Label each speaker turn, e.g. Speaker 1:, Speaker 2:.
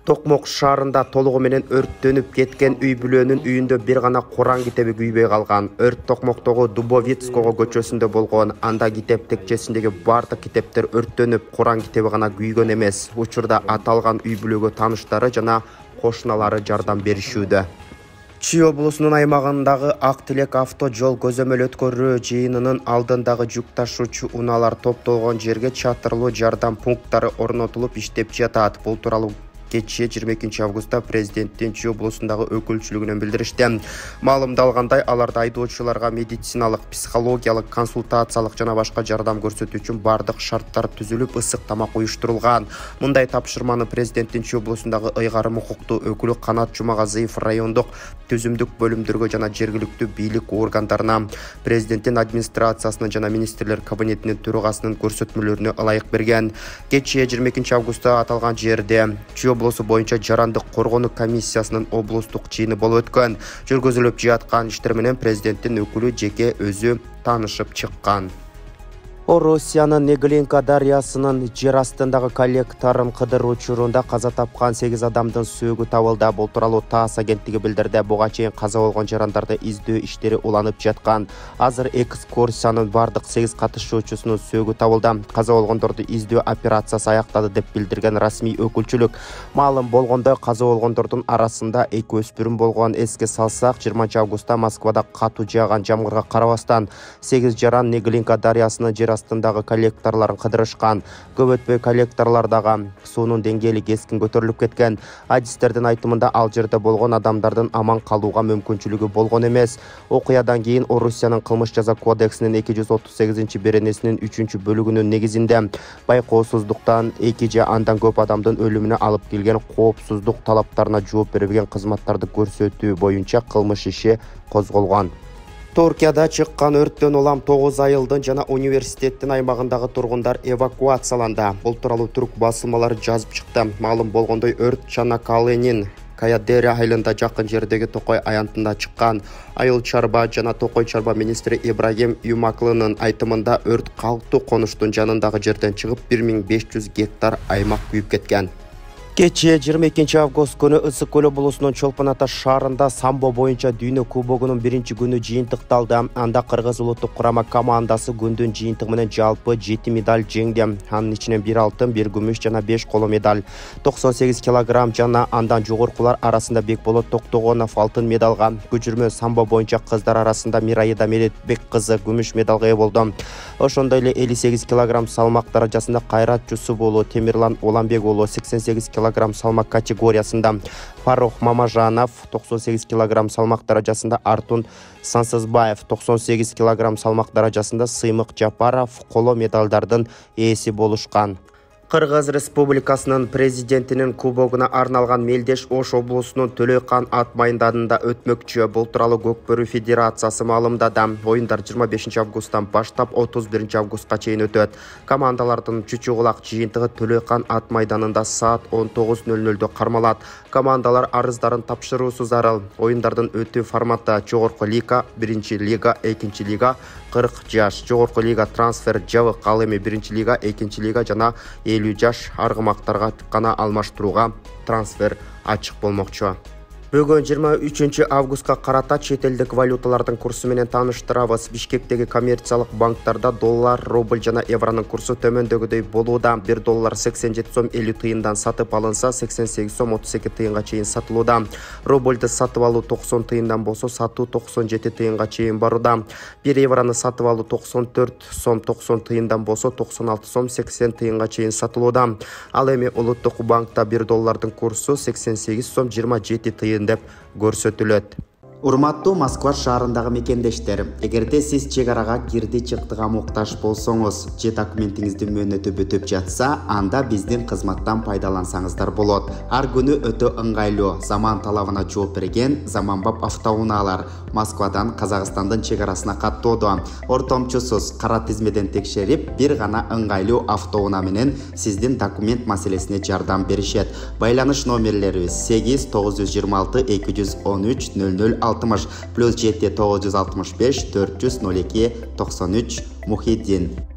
Speaker 1: Токмок шаарында толугу менен өрттөнүп кеткен үй бүлөнүн үйүндө бир гана Куран китеби күйбөй калган. Өрт Токмоктогу Дубовицкого көчөсүндө болгон. Анда китеп текчесиндеги бардык китептер өрттөнүп, Куран китеби гана күйгөн эмес. Учурда аталган үй бүлөгө тааныштары жана кошуналары жардам беришүүдө. Чүй облусунун аймагындагы Ак Тилек авто жол көзөмөл өткөрүү жыйынынын алдындагы жүк ташуучу унаалар топтолгон жерге чатырлуу жардам пункттары орнотулуп иштеп жатат. Бул тууралуу кечээ 22 августта президенттин Чүй облусундагы өкүлчүлүгүнөн билдиришти. Маалымдалгандай, аларда айдоочуларга медициналык, психологиялык, консультациялык жана башка жардам көрсөтүү үчүн бардык шарттар түзүлүп, ысык тамак уюштурулган. Мындай тапшырманы президенттин Чүй облусундагы ыйгарым укуктуу өкүлү Канат Жумагазиев райондук түзүмдүк бөлүмдөргө жана жергиликтүү бийлик органдарына, президенттин администрациясынын жана министрлер кабинетинин төрагасынын көрсөтмөлөрүнө ылайык берген. Кечээ 22 августта аталган жерде Чүй облусу боюнча жарандык коргонуу комиссиясынын облустук жыйыны болуп өткөн. Жүргүзүлүп жаткан иштер менен президенттин өкүлү жеке өзү таанышып чыккан. Орусиянын Неглинка дарыясынын жер астындагы коллекторун кыдыруу учурунда каза тапкан 8 адамдын сөөгү табылды. Бул тууралуу ТАСС агенттиги билдирди. Буга чейин каза болгон жарандарды издөө иштери уланып жаткан. Азыр экскурсиянын бардык 8 катышуучусунун сөөгү табылды. Каза болгондорду издөө операциясы аякталды деп билдирген расмий өкүлчүлүк. Маалым болгондой, каза болгондордун арасында 2 өспүрүм болгон. Эске салсак, 20 августта Москвада катуу жааган жамгырга карабастан 8 жаран Неглинка дарыясынын жер астындагы коллекторлорун кыдырышкан. Көп өтпөй коллекторлордогу суунун деңгээли кескин көтөрүлүп кеткен. Адистердин айтымында ал жерде болгон адамдардын аман калууга мүмкүнчүлүгү болгон эмес. Окуядан кийин Орусиянын кылмыш жаза кодексинин 238-беренесинин 3-бөлүгүнүн негизинде байкоосуздуктан 2 же андан көп адамдын өлүмүнө алып келген коопсуздук талаптарына жооп бербеген кызматтарды көрсөтүү боюнча кылмыш иши козголгон. Туркияда чыккан өрттөн улам 9 айылдын жана университеттин аймагындагы тургундар эвакуацияланды. Бул тууралуу түрк басылмалары жазып чыкты. Маалым болгондой, өрт Чанаккаленин Каядери айылында жакын жердеги Токой аянтында чыккан. Айыл чарба жана Токой чарба министри Ибрагим Юмаклынын айтымында өрт калктуу конуштун жанындагы жерден чыгып 1500 гектар аймак күйүп кеткен. Кечээ 22 август күнү Ысык көл облусунун Чолпон Ата шаарында самбо боюнча дүйнө кубогунун 1-күнү жыйынтыкталды. Анда Кыргыз улуттук курама командасы күндүн жыйынтыгы менен жалпы 7 медаль жеңди. Анын ичинен 1 алтын, 1 күмүш жана 5 коло медаль. 98 килограмм жана андан жогоркулар арасында Бекболот Токтогонов алтын медалга, көчүрмө самбо боюнча кыздар арасында Мираида Медетбек кызы күмүш медалга ээ болду. Ошондой эле 58 килограмм салмак даражасында Кайрат Жусуп уулу, Темирлан Уламбек уулу 88 килограмм салмак категориясында, Фарух Мамажанов 98 килограмм салмак даражасында, Артун Сансызбаев 98 килограмм салмак даражасында, Сыймык Жапаров коло медалдардын ээси болушкан. Кыргыз Республикасынын президентинин кубогуна арналган мелдеш Ош облусунун Төлөйкан ат майданында өтмөкчү. Бул тууралуу Көкбөрү Федерациясы маалымдады. Оюндар 25 августтан баштап 31 августка чейин өтөт. Командалардын чүчү кулак жыйынтыгы Төлөйкан ат майданында саат 19:00 кармалат. Командалар арыздарын тапшыруусу зарыл. Оюндардын өтүү форматы: жогорку лига, 1-лига, 2-лига, 40 жаш, жогорку лига трансфер жабык, ал эми 1-лига, 2-лига жана 50 жаш аргымактарга гана алмаштырууга трансфер ачык болмокчу. Бүгүн 23 августка карата чет элдик валюталардын курсу менен тааныштырабыз. Бишкектеги коммерциялык банктарда доллар, рубль жана евронун курсу төмөндөгүдөй болууда. 1 доллар 87 сом 50 тыйындан сатып алынса, 88 сом 32 тыйынга чейин сатылууда. Рубльды сатып алуу 90 тыйындан болсо, сатуу 97 тыйынга чейин барууда. 1 еврону сатып алуу 94 сом 90 тыйындан болсо, 96 сом 80 тыйынга чейин сатылууда. Ал эми улуттук банкта 1 доллардын курсу 88 сом 27 тыйын деп көрсөтүлөт. Урматтуу Москва шаарындагы мекендештер, эгерде сиз чек арага кирди чыктыга муктаж болсоңуз же документиңиздин мөөнөтү бүтүп жатса, анда биздин кызматтан пайдалансаңыздар болот. Ар күнү өтө ыңгайлуу, заман талабына жооп берген заманбап автоунаалар Москвадан Казакстандын чек арасына каттоодо. Ортомчусуз кара тизмеден текшерип, бир гана ыңгайлуу автоунаа менен сиздин документ маселесине жардам беришет. Байланыш номерлерибиз 8 926 213 00 60 +7 965 402 93 Мухиддин.